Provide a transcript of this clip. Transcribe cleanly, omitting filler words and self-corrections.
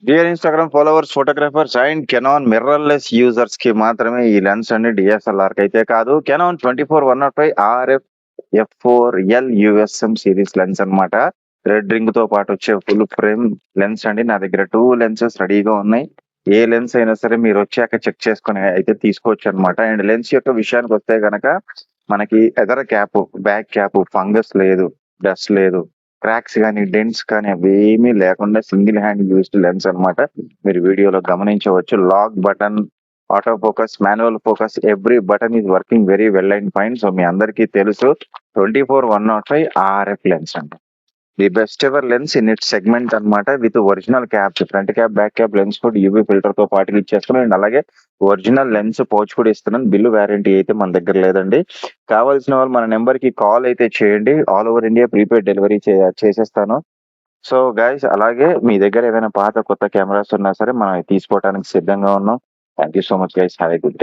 Dear Instagram followers, photographers and Canon mirrorless యూజర్స్‌కి మాత్రమే ఈ లెన్స్ అండి. డీఎస్ఎల్ఆర్‌కైతే కాదు. Canon 24-105 RF F4L USM series lens అన్నమాట. రెడ్ రింగ్‌తో పాటు వచ్చే ఫుల్ ఫ్రేమ్ లెన్స్ అండి. నా దగ్గర 2 లెన్సెస్ రెడీగా ఉన్నాయి. ఏ లెన్స్ అయినా సరే మీరొచ్చాక చెక్ చేసుకొని అయితే తీసుకోవచ్చన్నమాట. అండ్ లెన్స్ యొక్క విషయానికొస్తే గనక మనకి ఎదర క్యాప్, బ్యాక్ క్యాప్, ఫంగస్ లేదు, డస్ట్ లేదు. క్రాక్స్ గానీ, డెంట్స్ కానీ అవేమీ లేకుండా సింగిల్ హ్యాండ్ యూజ్డ్ లెన్స్ అన్నమాట. మీరు వీడియోలో గమనించవచ్చు. Lock button, auto focus, manual focus every button is working very well and fine. So మీ అందరికీ తెలుసు 24-105 ఆర్ఎఫ్ లెన్స్ అండి. The best ever lens in its segment అన్నమాట. With original caps, front cap, back cap lens కూడా UV filter తో పాటుగా ఇచ్చేస్తున్నాం. And అలాగే ఒరిజినల్ లెన్స్ పౌచ్ కూడా ఇస్తున్నాను. బిల్లు వారంటీ అయితే మన దగ్గర లేదండి. కావాల్సిన వాళ్ళు మన నెంబర్ కి కాల్ అయితే చేయండి. All over India prepaid delivery చేసేస్తాను. సో గైస్, అలాగే మీ దగ్గర ఏమైనా పాత కొత్త కెమెరాస్ ఉన్నా సరే మనం అవి తీసుకోవడానికి సిద్ధంగా ఉన్నాం. Thank you so much guys. Have a good day.